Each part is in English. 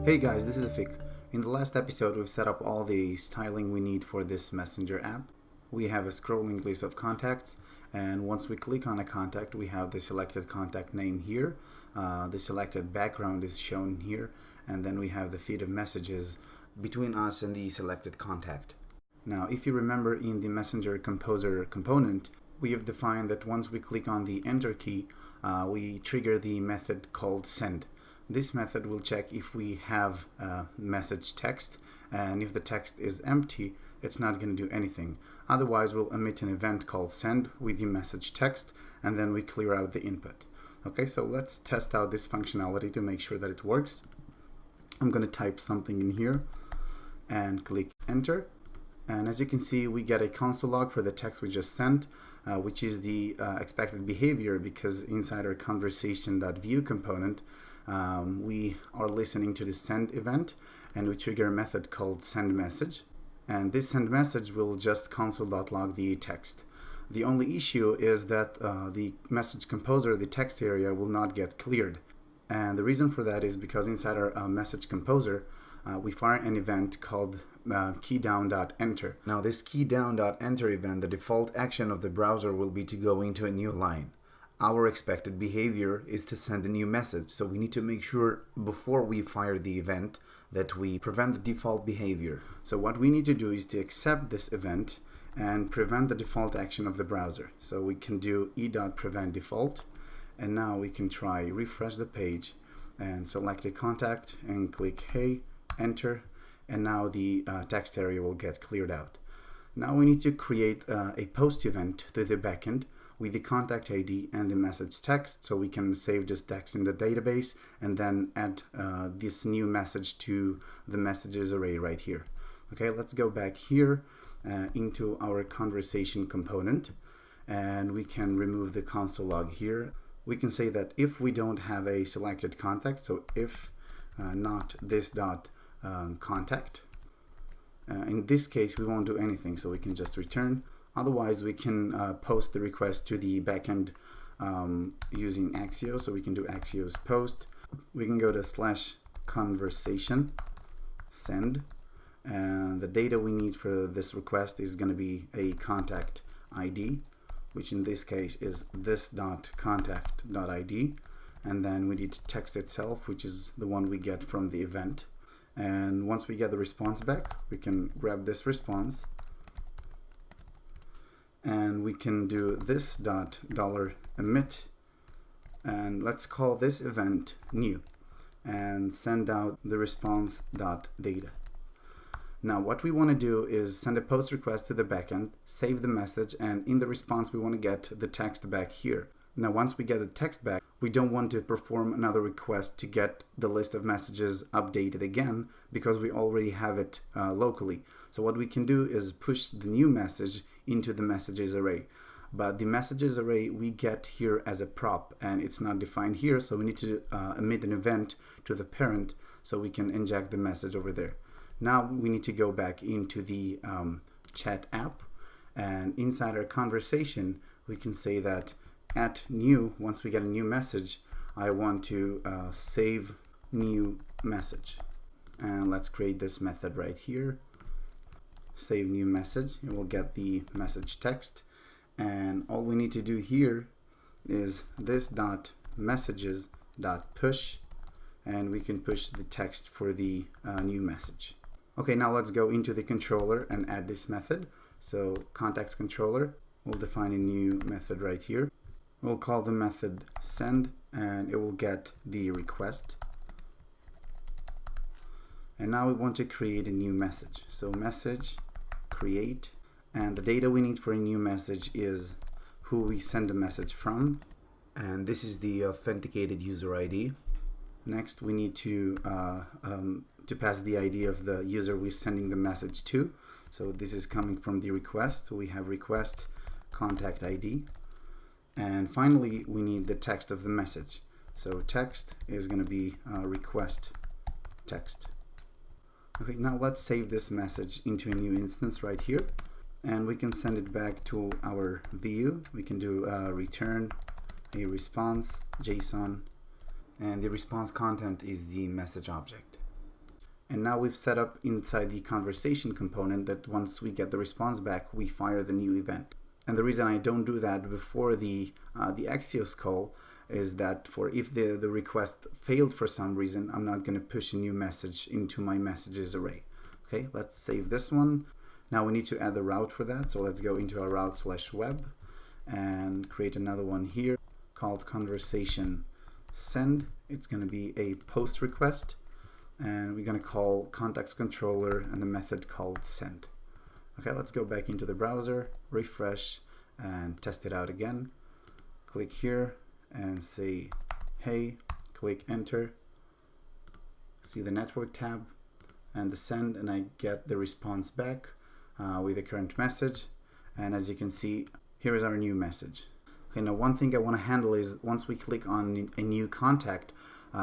Hey guys, this is Afik. In the last episode, we've set up all the styling we need for this Messenger app. We have a scrolling list of contacts, and once we click on a contact, we have the selected contact name here. The selected background is shown here, and then we have the feed of messages between us and the selected contact. Now, if you remember in the Messenger Composer component, we have defined that once we click on the Enter key, we trigger the method called send. This method will check if we have message text, and if the text is empty, it's not going to do anything. Otherwise, we'll emit an event called send with the message text, and then we clear out the input. Okay, so let's test out this functionality to make sure that it works. I'm going to type something in here and click enter. And as you can see, we get a console log for the text we just sent, which is the expected behavior, because inside our conversation.vue component, we are listening to the send event, and we trigger a method called send message. And this send message will just console.log the text. The only issue is that the message composer, the text area, will not get cleared. And the reason for that is because inside our message composer, we fire an event called keydown.enter. Now this keydown.enter event, the default action of the browser will be to go into a new line. Our expected behavior is to send a new message, so we need to make sure before we fire the event that we prevent the default behavior. So what we need to do is to accept this event and prevent the default action of the browser. So we can do e.prevent default, and now we can try refresh the page and select a contact and click hey, enter, and now the text area will get cleared out. Now we need to create a post event to the backend with the contact ID and the message text, so we can save this text in the database and then add this new message to the messages array right here. Okay, let's go back here into our conversation component, and we can remove the console log here. We can say that if we don't have a selected contact, so if not this dot contact, in this case we won't do anything, so we can just return. Otherwise, we can post the request to the backend using Axios, so we can do Axios post. We can go to /conversation send, and the data we need for this request is going to be a contact ID, which in this case is this.contact.id, and then we need text itself, which is the one we get from the event. And once we get the response back, we can grab this response, and we can do this $emit, and let's call this event new, and send out the response.data. Now what we want to do is send a post request to the backend, save the message, and in the response we want to get the text back here. Now once we get the text back, we don't want to perform another request to get the list of messages updated again, because we already have it locally. So what we can do is push the new message into the messages array. But the messages array we get here as a prop, and it's not defined here, so we need to emit an event to the parent so we can inject the message over there. Now we need to go back into the chat app, and inside our conversation we can say that at new, once we get a new message, I want to save new message. And let's create this method right here. Save new message, and we'll get the message text. And all we need to do here is this dot messages dot push, and we can push the text for the new message. Okay, now let's go into the controller and add this method. So contacts controller, we'll define a new method right here. We'll call the method send, and it will get the request. And now we want to create a new message. So message create, and the data we need for a new message is who we send the message from, and this is the authenticated user ID. Next we need to pass the ID of the user we're sending the message to. So this is coming from the request, so we have request contact ID. And finally, we need the text of the message. So text is going to be request text. Okay, now let's save this message into a new instance right here, and we can send it back to our Vue. We can do return a response JSON, and the response content is the message object. And now we've set up inside the conversation component that once we get the response back, we fire the new event. And the reason I don't do that before the Axios call is that for if the request failed for some reason, I'm not going to push a new message into my messages array. Okay, let's save this one. Now we need to add the route for that. So let's go into our route/web and create another one here called conversation send. It's going to be a post request. And we're going to call context controller and the method called send. Okay, let's go back into the browser, refresh, and test it out again. Click here and say, hey, click enter. See the network tab and the send, and I get the response back with the current message. And as you can see, here is our new message. Okay, now one thing I want to handle is once we click on a new contact,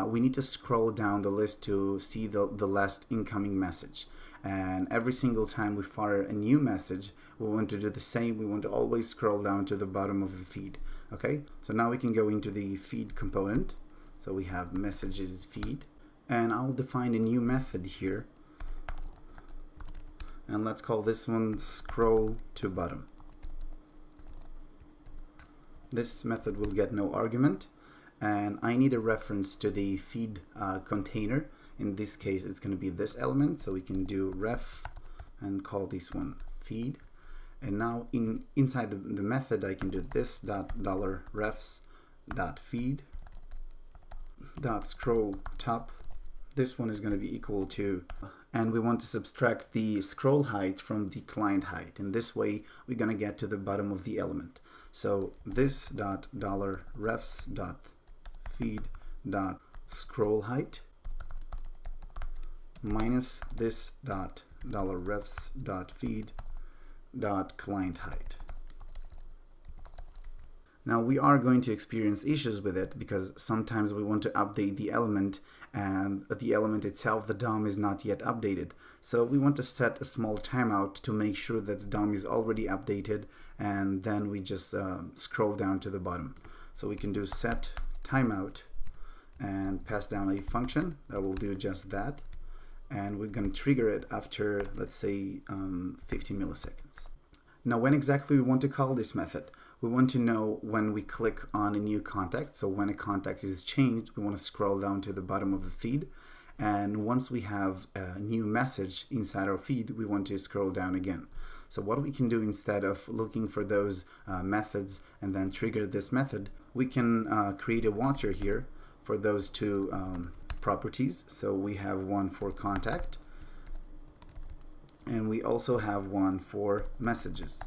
we need to scroll down the list to see the last incoming message. And every single time we fire a new message, we want to do the same. We want to always scroll down to the bottom of the feed. Okay, so now we can go into the feed component. So we have messages feed, and I'll define a new method here. And let's call this one scroll to bottom. This method will get no argument. And I need a reference to the feed container. In this case, it's going to be this element. So we can do ref and call this one feed. And now inside the method, I can do this $refs.feed .scroll top. This one is going to be equal to, and we want to subtract the scroll height from the client height. And this way, we're going to get to the bottom of the element. So this $refs.feed.scroll height minus this $refs.feed.client height. Now we are going to experience issues with it because sometimes we want to update the element and the element itself, the DOM, is not yet updated. So we want to set a small timeout to make sure that the DOM is already updated, and then we just scroll down to the bottom. So we can do set timeout and pass down a function that will do just that. And we're going to trigger it after, let's say, 50 milliseconds. Now, when exactly we want to call this method? We want to know when we click on a new contact. So when a contact is changed, we want to scroll down to the bottom of the feed. And once we have a new message inside our feed, we want to scroll down again. So what we can do instead of looking for those methods and then trigger this method, we can create a watcher here for those two properties. So we have one for contact, and we also have one for messages.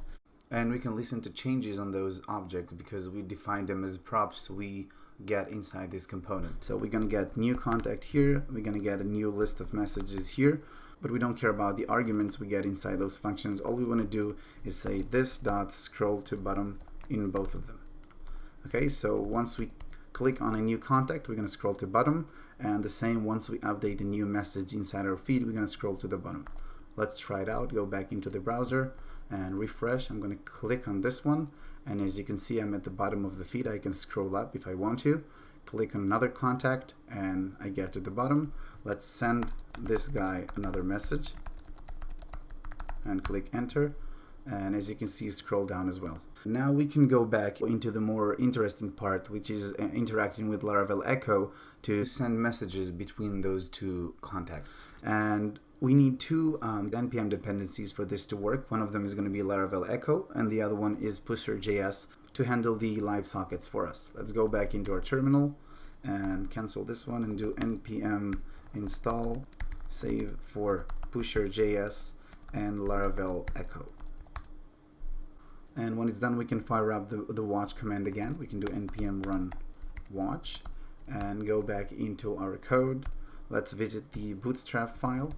And we can listen to changes on those objects because we define them as props we get inside this component. So we're going to get new contact here, we're going to get a new list of messages here, but we don't care about the arguments we get inside those functions. All we want to do is say this dot scroll to bottom in both of them. Okay, so once we click on a new contact, we're going to scroll to bottom, and the same once we update a new message inside our feed, we're going to scroll to the bottom. Let's try it out. Go back into the browser and refresh. I'm going to click on this one, and as you can see, I'm at the bottom of the feed. I can scroll up if I want to. Click on another contact and I get to the bottom. Let's send this guy another message and click enter, and as you can see, scroll down as well. Now we can go back into the more interesting part, which is interacting with Laravel Echo to send messages between those two contacts. And we need two NPM dependencies for this to work. One of them is going to be Laravel Echo, and the other one is Pusher.js to handle the live sockets for us. Let's go back into our terminal and cancel this one and do npm install save for Pusher.js and Laravel Echo. And when it's done, we can fire up the watch command again. We can do npm run watch and go back into our code. Let's visit the bootstrap file.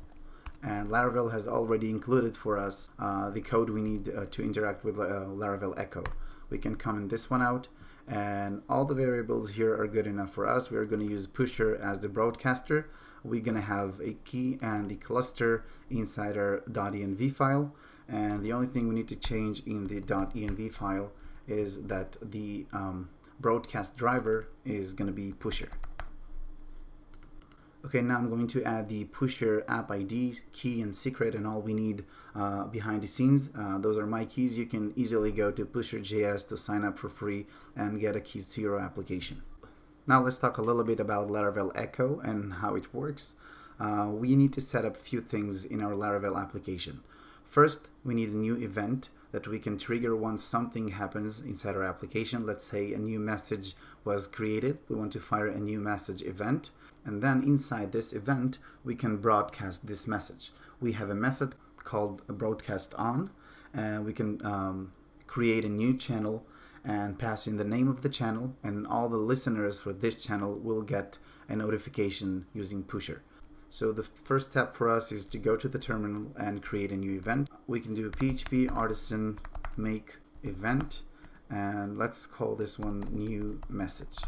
And Laravel has already included for us the code we need to interact with Laravel Echo. We can comment this one out, and all the variables here are good enough for us. We're going to use Pusher as the broadcaster. We're going to have a key and the cluster inside our .env file. And the only thing we need to change in the .env file is that the broadcast driver is going to be Pusher. Okay, now I'm going to add the pusher app ID, key, and secret, and all we need behind the scenes. Those are my keys. You can easily go to pusher.js to sign up for free and get a keys to your application. Now let's talk a little bit about Laravel Echo and how it works. We need to set up a few things in our Laravel application. First, we need a new event that we can trigger once something happens inside our application. Let's say a new message was created. We want to fire a new message event. And then inside this event, we can broadcast this message. We have a method called broadcast on, and we can create a new channel and pass in the name of the channel, and all the listeners for this channel will get a notification using pusher. So the first step for us is to go to the terminal and create a new event. We can do PHP artisan make event, and let's call this one new message.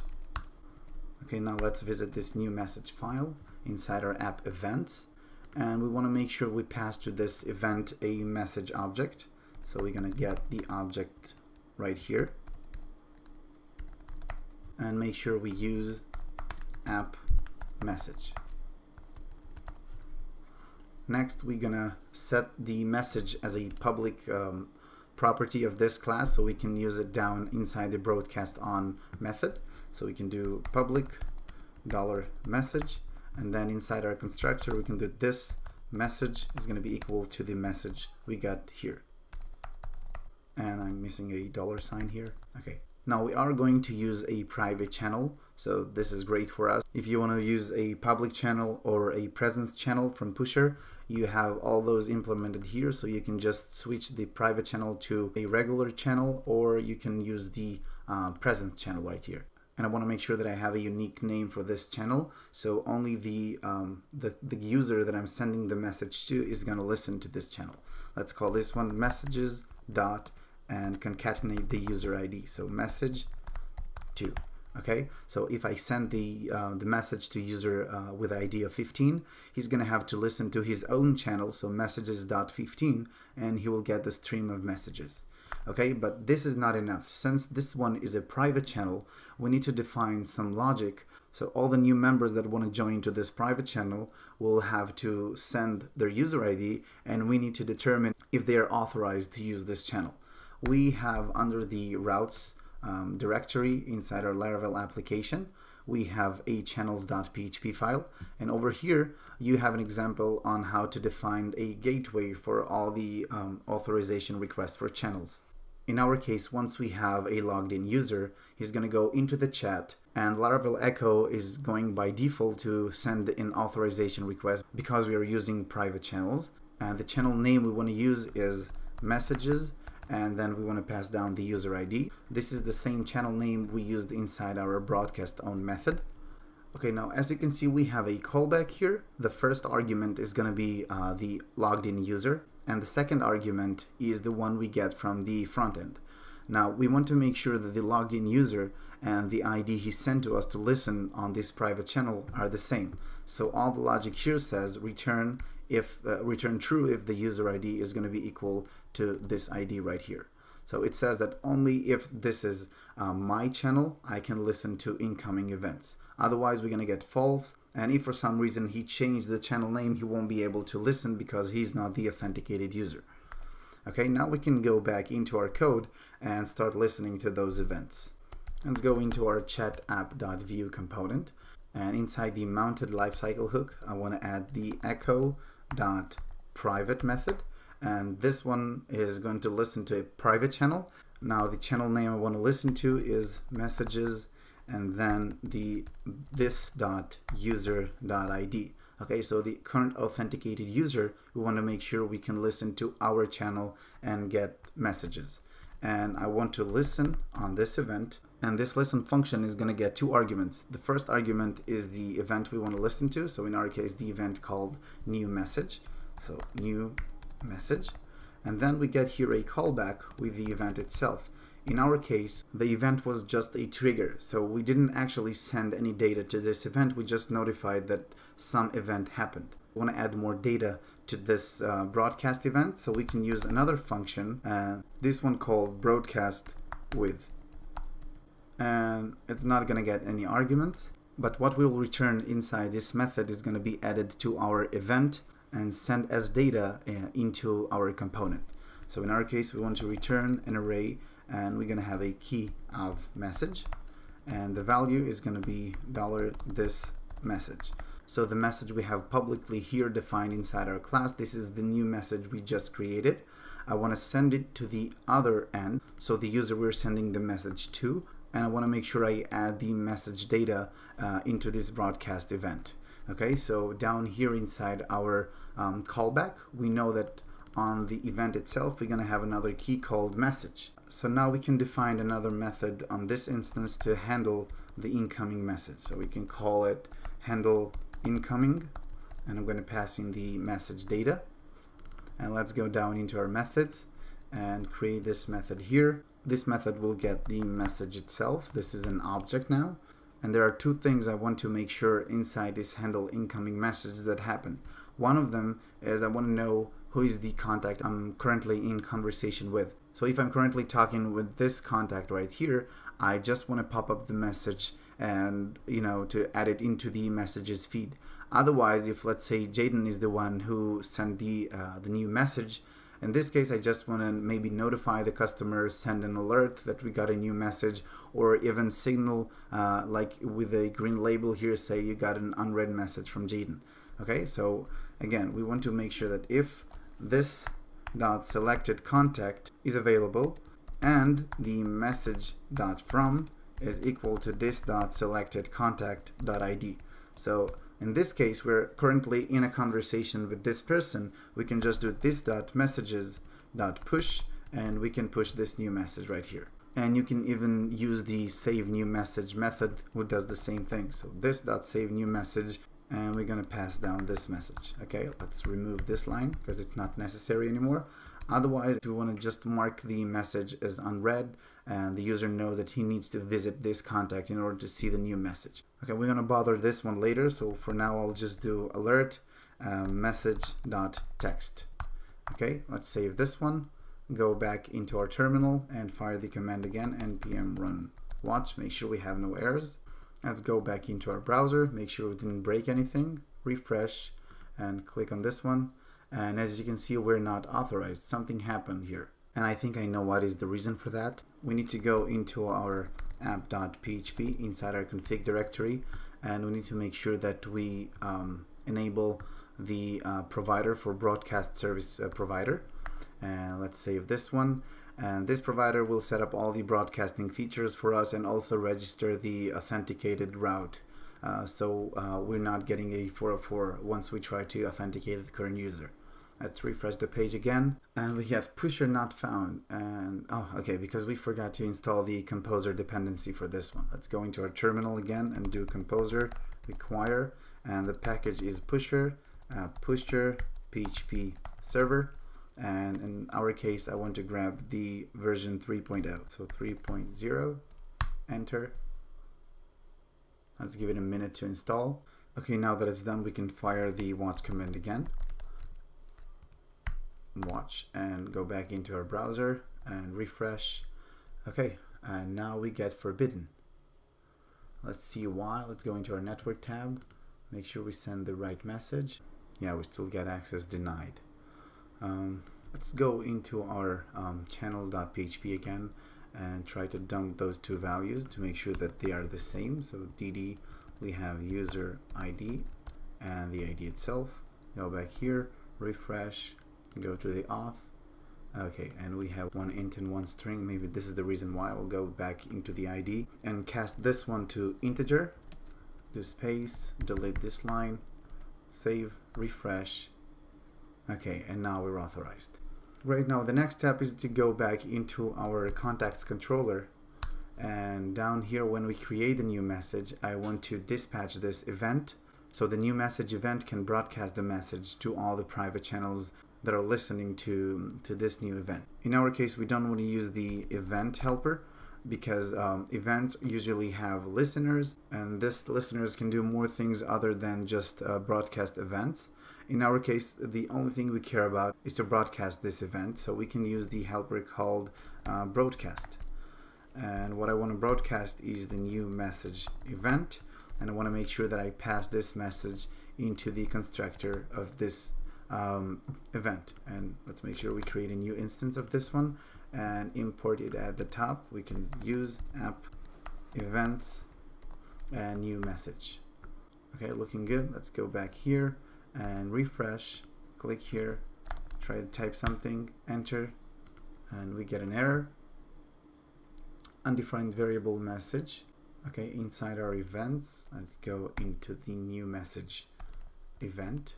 Okay, now let's visit this new message file inside our app events, and we want to make sure we pass to this event a message object. So we're going to get the object right here and make sure we use app message. Next, we're gonna set the message as a public property of this class, so we can use it down inside the broadcast on method. So we can do public $message, and then inside our constructor we can do this message is going to be equal to the message we got here. And I'm missing a $sign here. Okay. Now we are going to use a private channel, so this is great for us. If you want to use a public channel or a presence channel from Pusher, you have all those implemented here, so you can just switch the private channel to a regular channel, or you can use the presence channel right here. And I want to make sure that I have a unique name for this channel, so only the user that I'm sending the message to is going to listen to this channel. Let's call this one messages dot and concatenate the user ID. So message 2. Okay, so if I send the message to user with ID of 15, he's going to have to listen to his own channel, so messages.15, and he will get the stream of messages. Okay, but this is not enough. Since this one is a private channel, we need to define some logic. So all the new members that want to join to this private channel will have to send their user ID, and we need to determine if they are authorized to use this channel. We have under the routes directory inside our Laravel application, we have a channels.php file, and over here you have an example on how to define a gateway for all the authorization requests for channels. In our case, once we have a logged in user, he's going to go into the chat, and Laravel Echo is going by default to send an authorization request because we are using private channels, and the channel name we want to use is messages, and then we want to pass down the user ID. This is the same channel name we used inside our broadcast on method. Okay, now as you can see, we have a callback here. The first argument is going to be the logged in user, and the second argument is the one we get from the front end. Now we want to make sure that the logged in user and the ID he sent to us to listen on this private channel are the same. So all the logic here says return true if the user ID is going to be equal to this ID right here. So it says that only if this is my channel, I can listen to incoming events. Otherwise, we're going to get false. And if for some reason he changed the channel name, he won't be able to listen because he's not the authenticated user. Okay, now we can go back into our code and start listening to those events. Let's go into our chat app.view component. And inside the mounted lifecycle hook, I want to add the echo.private method. And this one is going to listen to a private channel. Now the channel name I want to listen to is messages, and then this.user.id. Okay, so the current authenticated user, we want to make sure we can listen to our channel and get messages. And I want to listen on this event, and this listen function is going to get two arguments. The first argument is the event we want to listen to, so in our case the event called new message, so new message, and then we get here a callback with the event itself. In our case, the event was just a trigger, so we didn't actually send any data to this event, we just notified that some event happened. We want to add more data to this broadcast event, so we can use another function, this one called broadcast with, and it's not going to get any arguments. But what we'll return inside this method is going to be added to our event and sent as data into our component. So in our case, we want to return an array, and we're going to have a key of message, and the value is going to be $this message. So the message we have publicly here defined inside our class, this is the new message we just created. I want to send it to the other end, so the user we're sending the message to, and I want to make sure I add the message data into this broadcast event. Okay, so down here inside our callback, we know that on the event itself, we're going to have another key called message. So now we can define another method on this instance to handle the incoming message. So we can call it handle incoming, and I'm going to pass in the message data. And let's go down into our methods and create this method here. This method will get the message itself. This is an object now. And there are two things I want to make sure inside this handle incoming message that happen. One of them is I want to know who is the contact I'm currently in conversation with. So if I'm currently talking with this contact right here, I just want to pop up the message and, to add it into the messages feed. Otherwise, if let's say Jaden is the one who sent the new message, in this case, I just want to maybe notify the customer, send an alert that we got a new message, or even signal like with a green label here, say you got an unread message from Jaden. Okay, so again, we want to make sure that if this dot selected contact is available and the message dot from is equal to this dot selected contact dot ID. So in this case, we're currently in a conversation with this person. We can just do this dot messages dot push, and we can push this new message right here. And you can even use the save new message method, which does the same thing. So this dot save new message, and we're going to pass down this message. Okay, let's remove this line because it's not necessary anymore. Otherwise, we want to just mark the message as unread, and the user knows that he needs to visit this contact in order to see the new message. Okay, we're going to bother this one later, so for now I'll just do alert message.text. Okay, let's save this one, go back into our terminal and fire the command again, npm run watch, make sure we have no errors. Let's go back into our browser, make sure we didn't break anything, refresh and click on this one. And as you can see, we're not authorized. Something happened here. And I think I know what is the reason for that. We need to go into our app.php inside our config directory, and we need to make sure that we enable the provider for broadcast service provider. And let's save this one. And this provider will set up all the broadcasting features for us and also register the authenticated route. So we're not getting a 404 once we try to authenticate the current user. Let's refresh the page again, and we get pusher not found. And okay, because we forgot to install the composer dependency for this one. Let's go into our terminal again and do composer require, and the package is pusher php server. And in our case, I want to grab the version 3.0, so 3.0, enter. Let's give it a minute to install. Okay, now that it's done, we can fire the watch command again. Watch and go back into our browser and refresh. Okay, and now we get forbidden. Let's see why. Let's go into our network tab, make sure we send the right message. Yeah, we still get access denied. Let's go into our channels.php again and try to dump those two values to make sure that they are the same. So dd, we have user ID and the ID itself. Go back here, refresh, go to the auth. Okay, and we have one int and one string. Maybe this is the reason why. We'll go back into the ID and cast this one to integer. Do space, delete this line, save, refresh. Okay, and now we're authorized. Right now, the next step is to go back into our contacts controller, and down here when we create a new message, I want to dispatch this event. So the new message event can broadcast the message to all the private channels that are listening to this new event. In our case, we don't want to use the event helper because events usually have listeners, and this listeners can do more things other than just broadcast events. In our case, the only thing we care about is to broadcast this event, so we can use the helper called broadcast. And what I want to broadcast is the new message event, and I want to make sure that I pass this message into the constructor of this event. And let's make sure we create a new instance of this one and import it at the top. We can use app events and new message. Okay, looking good. Let's go back here and refresh. Click here, try to type something, enter, and we get an error. Undefined variable message. Okay, inside our events, let's go into the new message event.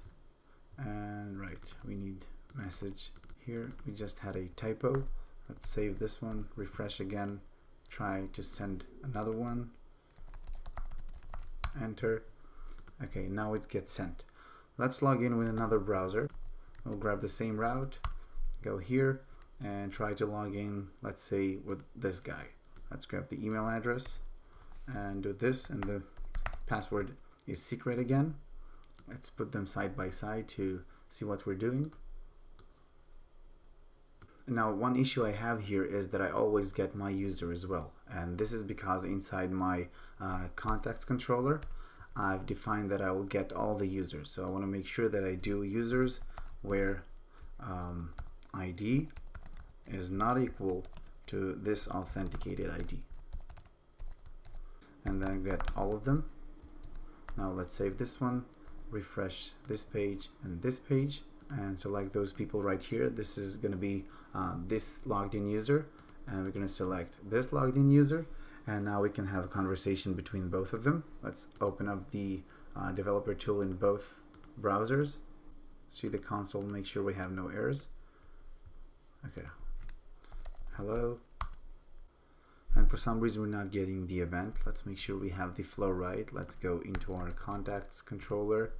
And right, we need message here. We just had a typo. Let's save this one, refresh again, try to send another one, enter. Okay, now it gets sent. Let's log in with another browser. We'll grab the same route, go here, and try to log in, let's say, with this guy. Let's grab the email address and do this, and the password is secret again. Let's put them side by side to see what we're doing. Now, one issue I have here is that I always get my user as well, and this is because inside my contacts controller I've defined that I will get all the users. So I want to make sure that I do users where ID is not equal to this authenticated ID, and then get all of them. Now let's save this one, refresh this page and this page, and select those people right here. This is going to be this logged in user, and we're going to select this logged in user, and now we can have a conversation between both of them. Let's open up the developer tool in both browsers, see the console, make sure we have no errors. Okay, hello, and for some reason we're not getting the event. Let's make sure we have the flow right. Let's go into our contacts controller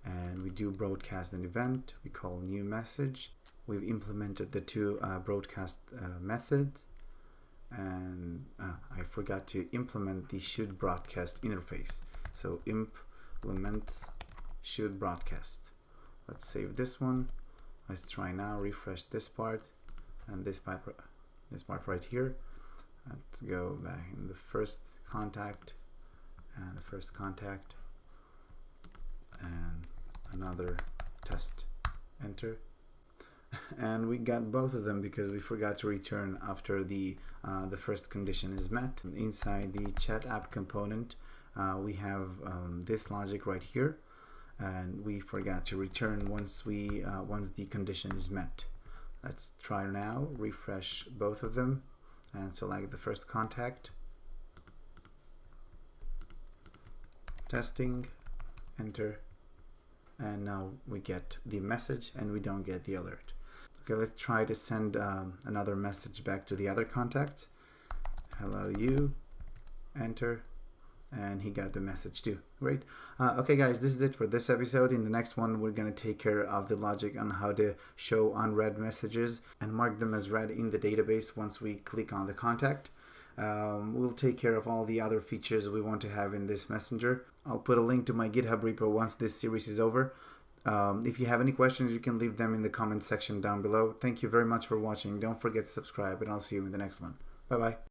and we do broadcast an event. We call new message. We've implemented the two broadcast methods, and I forgot to implement the should broadcast interface. So implement should broadcast. Let's save this one. Let's try now, refresh this part and this part right here. Let's go back in the first contact and the first contact and another test, enter. And we got both of them because we forgot to return after the first condition is met. Inside the chat app component, we have this logic right here, and we forgot to return once the condition is met. Let's try now, refresh both of them and select the first contact, testing, enter, and now we get the message and we don't get the alert. Okay, let's try to send another message back to the other contact. Hello you, enter, and he got the message too. Great. Okay guys, this is it for this episode. In the next one we're going to take care of the logic on how to show unread messages and mark them as read in the database once we click on the contact. We'll take care of all the other features we want to have in this messenger. I'll put a link to my GitHub repo once this series is over. If you have any questions, you can leave them in the comment section down below. Thank you very much for watching. Don't forget to subscribe, and I'll see you in the next one. Bye bye.